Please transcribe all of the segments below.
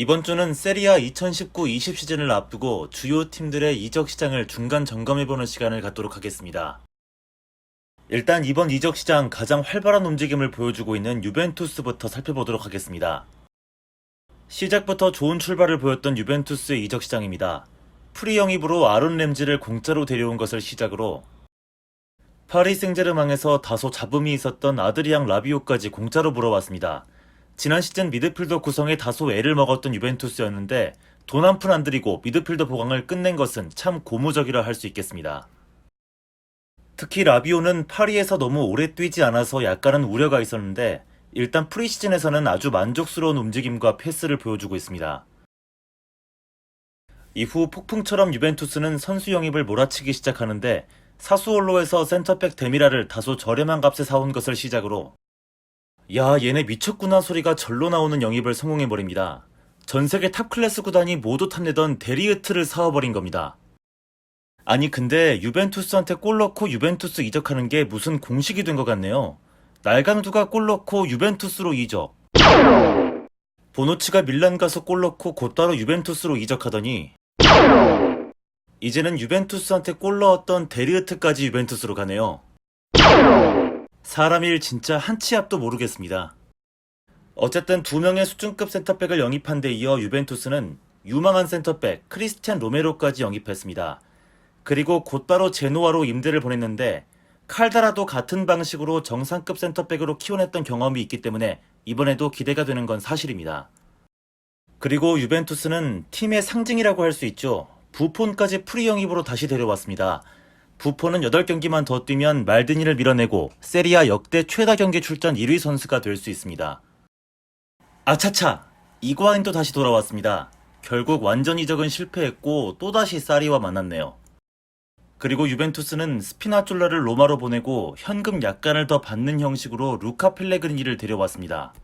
이번 주는 세리아 2019-20 시즌을 앞두고 주요 팀들의 이적 시장을 중간 점검해보는 시간을 갖도록 하겠습니다. 일단 이번 이적 시장 가장 활발한 움직임을 보여주고 있는 유벤투스부터 살펴보도록 하겠습니다. 시작부터 좋은 출발을 보였던 유벤투스의 이적 시장입니다. 프리 영입으로 아론 램지를 공짜로 데려온 것을 시작으로 파리 생제르맹에서 다소 잡음이 있었던 아드리앙 라비오까지 공짜로 불어왔습니다. 지난 시즌 미드필더 구성에 다소 애를 먹었던 유벤투스였는데 돈 한 푼 안 들이고 미드필더 보강을 끝낸 것은 참 고무적이라 할 수 있겠습니다. 특히 라비오는 파리에서 너무 오래 뛰지 않아서 약간은 우려가 있었는데 일단 프리시즌에서는 아주 만족스러운 움직임과 패스를 보여주고 있습니다. 이후 폭풍처럼 유벤투스는 선수 영입을 몰아치기 시작하는데 사수올로에서 센터백 데미라를 다소 저렴한 값에 사온 것을 시작으로 야 얘네 미쳤구나 소리가 절로 나오는 영입을 성공해버립니다. 전세계 탑클래스 구단이 모두 탐내던 데리으트를 사와버린 겁니다. 아니 근데 유벤투스한테 골 넣고 유벤투스 이적하는 게 무슨 공식이 된 것 같네요. 날강두가 골 넣고 유벤투스로 이적, 보누치가 밀란 가서 골 넣고 곧바로 유벤투스로 이적하더니 이제는 유벤투스한테 골 넣었던 데리으트까지 유벤투스로 가네요. 사람 일 진짜 한 치 앞도 모르겠습니다. 어쨌든 두 명의 수준급 센터백을 영입한 데 이어 유벤투스는 유망한 센터백 크리스티안 로메로까지 영입했습니다. 그리고 곧바로 제노아로 임대를 보냈는데 칼다라도 같은 방식으로 정상급 센터백으로 키워냈던 경험이 있기 때문에 이번에도 기대가 되는 건 사실입니다. 그리고 유벤투스는 팀의 상징이라고 할 수 있죠. 부폰까지 프리 영입으로 다시 데려왔습니다. 부폰은 8경기만 더 뛰면 말디니를 밀어내고 세리아 역대 최다 경기 출전 1위 선수가 될 수 있습니다. 아차차! 이과인도 다시 돌아왔습니다. 결국 완전 이적은 실패했고 또다시 사리와 만났네요. 그리고 유벤투스는 스피나졸라를 로마로 보내고 현금 약간을 더 받는 형식으로 루카 펠레그리니를 데려왔습니다.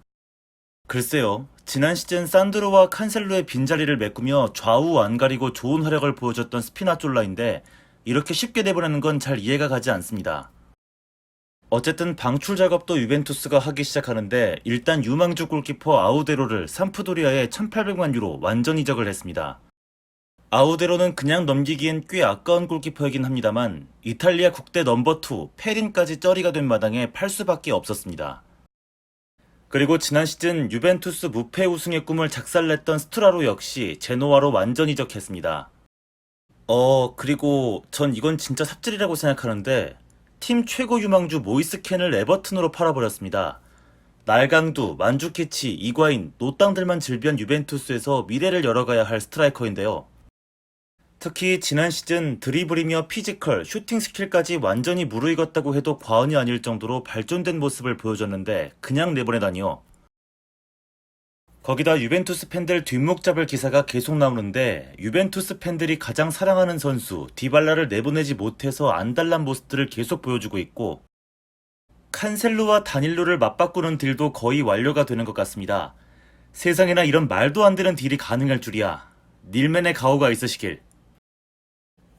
글쎄요, 지난 시즌 산드로와 칸셀로의 빈자리를 메꾸며 좌우 안 가리고 좋은 활약을 보여줬던 스피나졸라인데 이렇게 쉽게 내보내는 건 잘 이해가 가지 않습니다. 어쨌든 방출 작업도 유벤투스가 하기 시작하는데 일단 유망주 골키퍼 아우데로를 삼프도리아에 1800만 유로 완전 이적을 했습니다. 아우데로는 그냥 넘기기엔 꽤 아까운 골키퍼이긴 합니다만 이탈리아 국대 넘버2 페린까지 쩌리가 된 마당에 팔 수밖에 없었습니다. 그리고 지난 시즌 유벤투스 무패 우승의 꿈을 작살냈던 스투라로 역시 제노아로 완전 이적했습니다. 그리고 전 이건 진짜 삽질이라고 생각하는데 팀 최고 유망주 모이스 켄을 에버튼으로 팔아버렸습니다. 날강두, 만주키치, 이과인, 노땅들만 질비한 유벤투스에서 미래를 열어가야 할 스트라이커인데요. 특히 지난 시즌 드리블이며 피지컬, 슈팅 스킬까지 완전히 무르익었다고 해도 과언이 아닐 정도로 발전된 모습을 보여줬는데 그냥 내보내다니요. 거기다 유벤투스 팬들 뒷목 잡을 기사가 계속 나오는데 유벤투스 팬들이 가장 사랑하는 선수 디발라를 내보내지 못해서 안달난 모습들을 계속 보여주고 있고 칸셀루와 다닐로를 맞바꾸는 딜도 거의 완료가 되는 것 같습니다. 세상에나 이런 말도 안 되는 딜이 가능할 줄이야. 닐맨의 가오가 있으시길.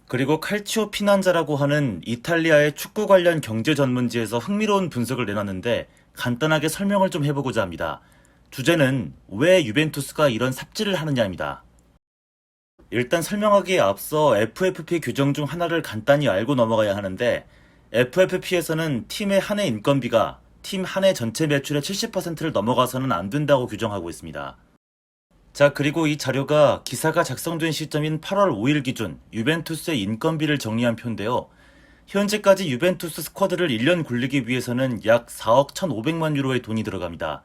그리고 칼치오 피난자라고 하는 이탈리아의 축구 관련 경제 전문지에서 흥미로운 분석을 내놨는데 간단하게 설명을 좀 해보고자 합니다. 주제는 왜 유벤투스가 이런 삽질을 하느냐입니다. 일단 설명하기에 앞서 FFP 규정 중 하나를 간단히 알고 넘어가야 하는데 FFP에서는 팀의 한 해 인건비가 팀 한 해 전체 매출의 70%를 넘어가서는 안 된다고 규정하고 있습니다. 자, 그리고 이 자료가 기사가 작성된 시점인 8월 5일 기준 유벤투스의 인건비를 정리한 표인데요. 현재까지 유벤투스 스쿼드를 1년 굴리기 위해서는 약 4억 1,500만 유로의 돈이 들어갑니다.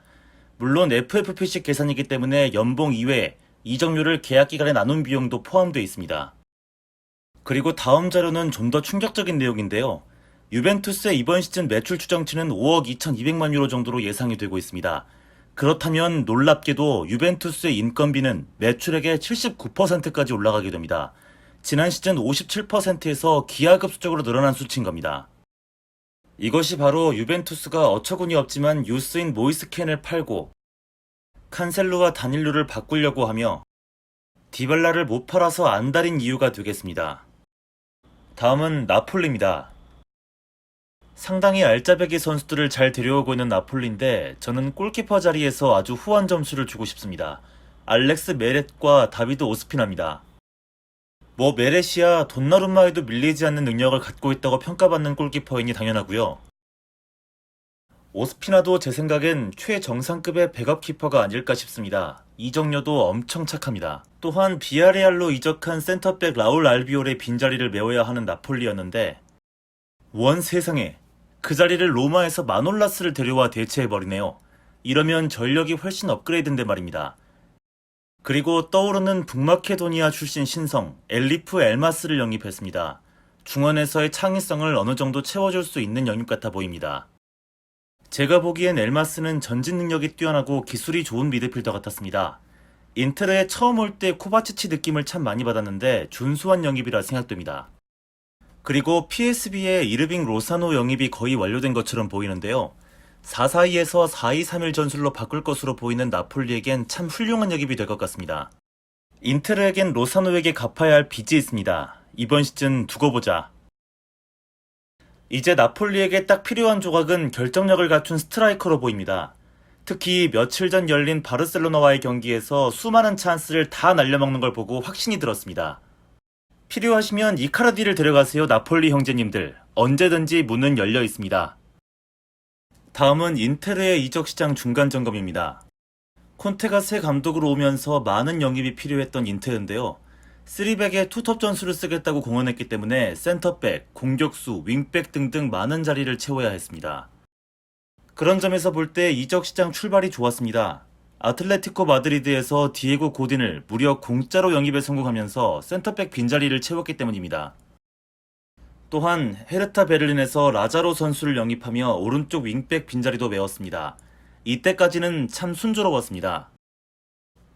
물론 FFP식 계산이기 때문에 연봉 이외에 이적료를 계약 기간에 나눈 비용도 포함되어 있습니다. 그리고 다음 자료는 좀 더 충격적인 내용인데요. 유벤투스의 이번 시즌 매출 추정치는 5억 2,200만 유로 정도로 예상이 되고 있습니다. 그렇다면 놀랍게도 유벤투스의 인건비는 매출액의 79%까지 올라가게 됩니다. 지난 시즌 57%에서 기하급수적으로 늘어난 수치인 겁니다. 이것이 바로 유벤투스가 어처구니 없지만 유스인 모이스 켄을 팔고 칸셀루와 다닐루를 바꾸려고 하며 디발라를 못 팔아서 안달인 이유가 되겠습니다. 다음은 나폴리입니다. 상당히 알짜배기 선수들을 잘 데려오고 있는 나폴리인데 저는 골키퍼 자리에서 아주 후한 점수를 주고 싶습니다. 알렉스 메렛과 다비드 오스피나입니다. 뭐 메렛이야 돈나룸마에도 밀리지 않는 능력을 갖고 있다고 평가받는 골키퍼이니 당연하고요. 오스피나도 제 생각엔 최정상급의 백업 키퍼가 아닐까 싶습니다. 이적료도 엄청 착합니다. 또한 비아레알로 이적한 센터백 라울 알비올의 빈자리를 메워야 하는 나폴리였는데 원 세상에 그 자리를 로마에서 마놀라스를 데려와 대체해버리네요. 이러면 전력이 훨씬 업그레이드인데 말입니다. 그리고 떠오르는 북마케도니아 출신 신성 엘리프 엘마스를 영입했습니다. 중원에서의 창의성을 어느 정도 채워줄 수 있는 영입 같아 보입니다. 제가 보기엔 엘마스는 전진 능력이 뛰어나고 기술이 좋은 미드필더 같았습니다. 인테르에 처음 올 때 코바치치 느낌을 참 많이 받았는데 준수한 영입이라 생각됩니다. 그리고 PSV의 이르빙 로사노 영입이 거의 완료된 것처럼 보이는데요. 4-4-2에서 4-2-3-1 전술로 바꿀 것으로 보이는 나폴리에겐 참 훌륭한 영입이 될 것 같습니다. 인테르에겐 로사노에게 갚아야 할 빚이 있습니다. 이번 시즌 두고 보자. 이제 나폴리에게 딱 필요한 조각은 결정력을 갖춘 스트라이커로 보입니다. 특히 며칠 전 열린 바르셀로나와의 경기에서 수많은 찬스를 다 날려먹는 걸 보고 확신이 들었습니다. 필요하시면 이카르디를 데려가세요, 나폴리 형제님들. 언제든지 문은 열려 있습니다. 다음은 인테르의 이적시장 중간점검입니다. 콘테가 새 감독으로 오면서 많은 영입이 필요했던 인테르인데요. 3백에 투톱 전술을 쓰겠다고 공언했기 때문에 센터백, 공격수, 윙백 등등 많은 자리를 채워야 했습니다. 그런 점에서 볼 때 이적시장 출발이 좋았습니다. 아틀레티코 마드리드에서 디에고 고딘을 무려 공짜로 영입에 성공하면서 센터백 빈자리를 채웠기 때문입니다. 또한 헤르타 베를린에서 라자로 선수를 영입하며 오른쪽 윙백 빈자리도 메웠습니다. 이때까지는 참 순조로웠습니다.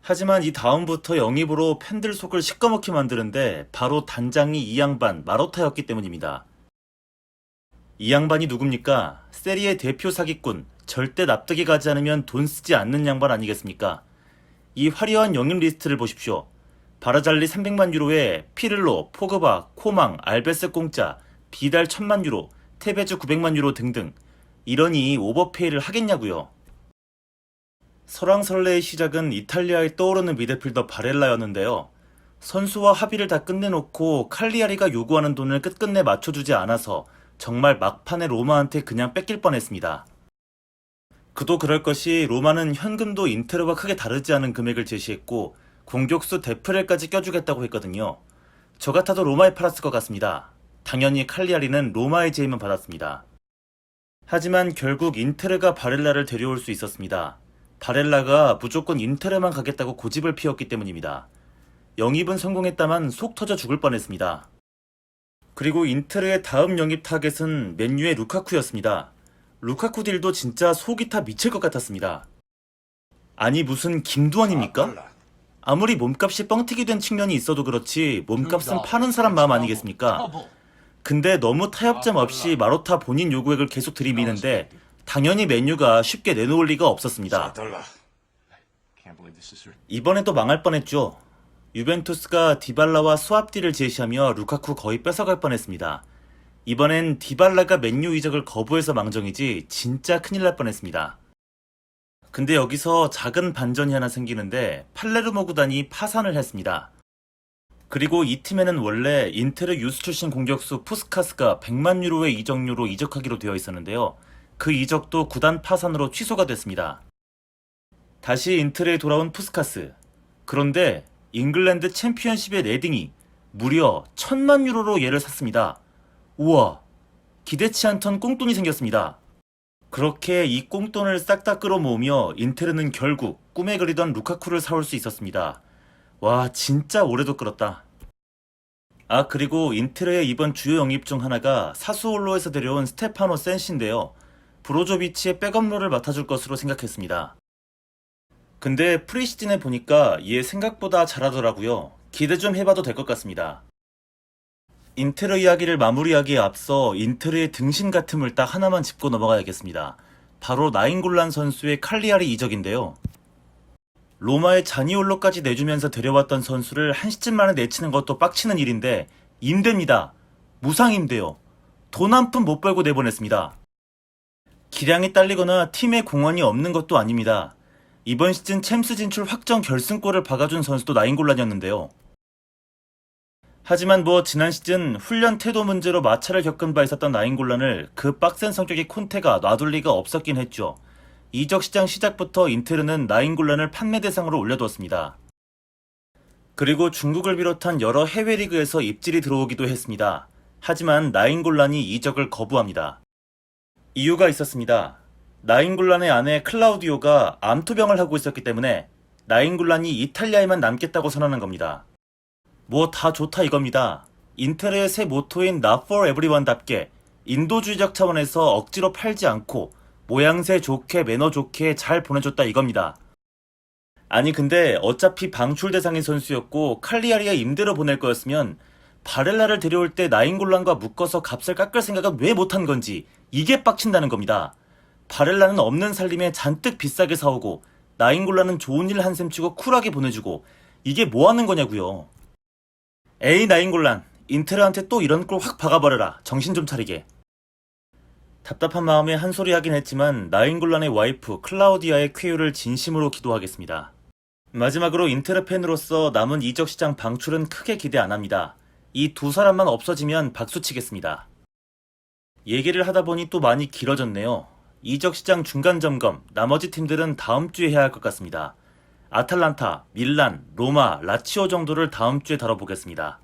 하지만 이 다음부터 영입으로 팬들 속을 시꺼멓게 만드는데 바로 단장이 이 양반 마로타였기 때문입니다. 이 양반이 누굽니까? 세리의 대표 사기꾼, 절대 납득이 가지 않으면 돈 쓰지 않는 양반 아니겠습니까? 이 화려한 영입 리스트를 보십시오. 바라잘리 300만 유로에 피를로, 포그바, 코망, 알베스 공짜, 비달 1000만 유로, 테베즈 900만 유로 등등. 이러니 오버페이를 하겠냐고요. 설왕설래의 시작은 이탈리아에 떠오르는 미드필더 바렐라였는데요. 선수와 합의를 다 끝내놓고 칼리아리가 요구하는 돈을 끝끝내 맞춰주지 않아서 정말 막판에 로마한테 그냥 뺏길 뻔했습니다. 그도 그럴 것이 로마는 현금도 인테르와 크게 다르지 않은 금액을 제시했고 공격수 데프렐까지 껴주겠다고 했거든요. 저 같아도 로마에 팔았을 것 같습니다. 당연히 칼리아리는 로마의 제의만 받았습니다. 하지만 결국 인테르가 바렐라를 데려올 수 있었습니다. 바렐라가 무조건 인테르만 가겠다고 고집을 피웠기 때문입니다. 영입은 성공했다만 속 터져 죽을 뻔했습니다. 그리고 인테르의 다음 영입 타겟은 맨유의 루카쿠였습니다. 루카쿠 딜도 진짜 속이 타 미칠 것 같았습니다. 아니 무슨 김두한입니까? 아무리 몸값이 뻥튀기 된 측면이 있어도 그렇지 몸값은 파는 사람 마음 아니겠습니까? 근데 너무 타협점 없이 마로타 본인 요구액을 계속 들이미는데 당연히 맨유가 쉽게 내놓을 리가 없었습니다. 이번에도 망할 뻔했죠. 유벤투스가 디발라와 스왑디를 제시하며 루카쿠 거의 뺏어갈 뻔했습니다. 이번엔 디발라가 맨유 이적을 거부해서 망정이지 진짜 큰일 날 뻔했습니다. 근데 여기서 작은 반전이 하나 생기는데 팔레르모 구단이 파산을 했습니다. 그리고 이 팀에는 원래 인테르 유스 출신 공격수 푸스카스가 100만 유로의 이적료로 이적하기로 되어 있었는데요. 그 이적도 구단 파산으로 취소가 됐습니다. 다시 인테르에 돌아온 푸스카스. 그런데 잉글랜드 챔피언십의 레딩이 무려 1000만 유로로 얘를 샀습니다. 우와, 기대치 않던 꽁돈이 생겼습니다. 그렇게 이 꽁돈을 싹 다 끌어모으며 인테르는 결국 꿈에 그리던 루카쿠를 사올 수 있었습니다. 와, 진짜 오래도 끌었다. 아, 그리고 인테르의 이번 주요 영입 중 하나가 사수올로에서 데려온 스테파노 센시인데요. 브로조비치의 백업롤을 맡아줄 것으로 생각했습니다. 근데 프리시즌에 보니까 얘 생각보다 잘하더라고요. 기대 좀 해봐도 될 것 같습니다. 인테르 이야기를 마무리하기에 앞서 인테르의 등신 같음을 딱 하나만 짚고 넘어가야겠습니다. 바로 나인골란 선수의 칼리아리 이적인데요. 로마의 자니올로까지 내주면서 데려왔던 선수를 한 시즌 만에 내치는 것도 빡치는 일인데 임대입니다. 무상임대요. 돈 한 푼 못 벌고 내보냈습니다. 기량이 딸리거나 팀에 공헌이 없는 것도 아닙니다. 이번 시즌 챔스 진출 확정 결승골을 박아준 선수도 나인골란이었는데요. 하지만 지난 시즌 훈련 태도 문제로 마찰을 겪은 바 있었던 나인골란을 그 빡센 성격의 콘테가 놔둘 리가 없었긴 했죠. 이적 시장 시작부터 인테르는 나인골란을 판매 대상으로 올려두었습니다. 그리고 중국을 비롯한 여러 해외 리그에서 입질이 들어오기도 했습니다. 하지만 나인골란이 이적을 거부합니다. 이유가 있었습니다. 나인골란의 아내 클라우디오가 암투병을 하고 있었기 때문에 나인골란이 이탈리아에만 남겠다고 선언한 겁니다. 다 좋다 이겁니다. 인테르의 새 모토인 Not for Everyone답게 인도주의적 차원에서 억지로 팔지 않고 모양새 좋게 매너 좋게 잘 보내줬다 이겁니다. 아니 근데 어차피 방출 대상인 선수였고 칼리아리에 임대로 보낼 거였으면 바렐라를 데려올 때 나인골란과 묶어서 값을 깎을 생각은 왜 못한 건지 이게 빡친다는 겁니다. 바렐라는 없는 살림에 잔뜩 비싸게 사오고 나인골란은 좋은 일 한샘 치고 쿨하게 보내주고 이게 뭐 하는 거냐고요. 에이 나인골란 인테르한테 또 이런 꼴 확 박아버려라. 정신 좀 차리게. 답답한 마음에 한 소리 하긴 했지만 나인골란의 와이프 클라우디아의 쾌유를 진심으로 기도하겠습니다. 마지막으로 인테르 팬으로서 남은 이적 시장 방출은 크게 기대 안 합니다. 이 두 사람만 없어지면 박수치겠습니다. 얘기를 하다 보니 또 많이 길어졌네요. 이적 시장 중간 점검, 나머지 팀들은 다음 주에 해야 할 것 같습니다. 아탈란타, 밀란, 로마, 라치오 정도를 다음 주에 다뤄보겠습니다.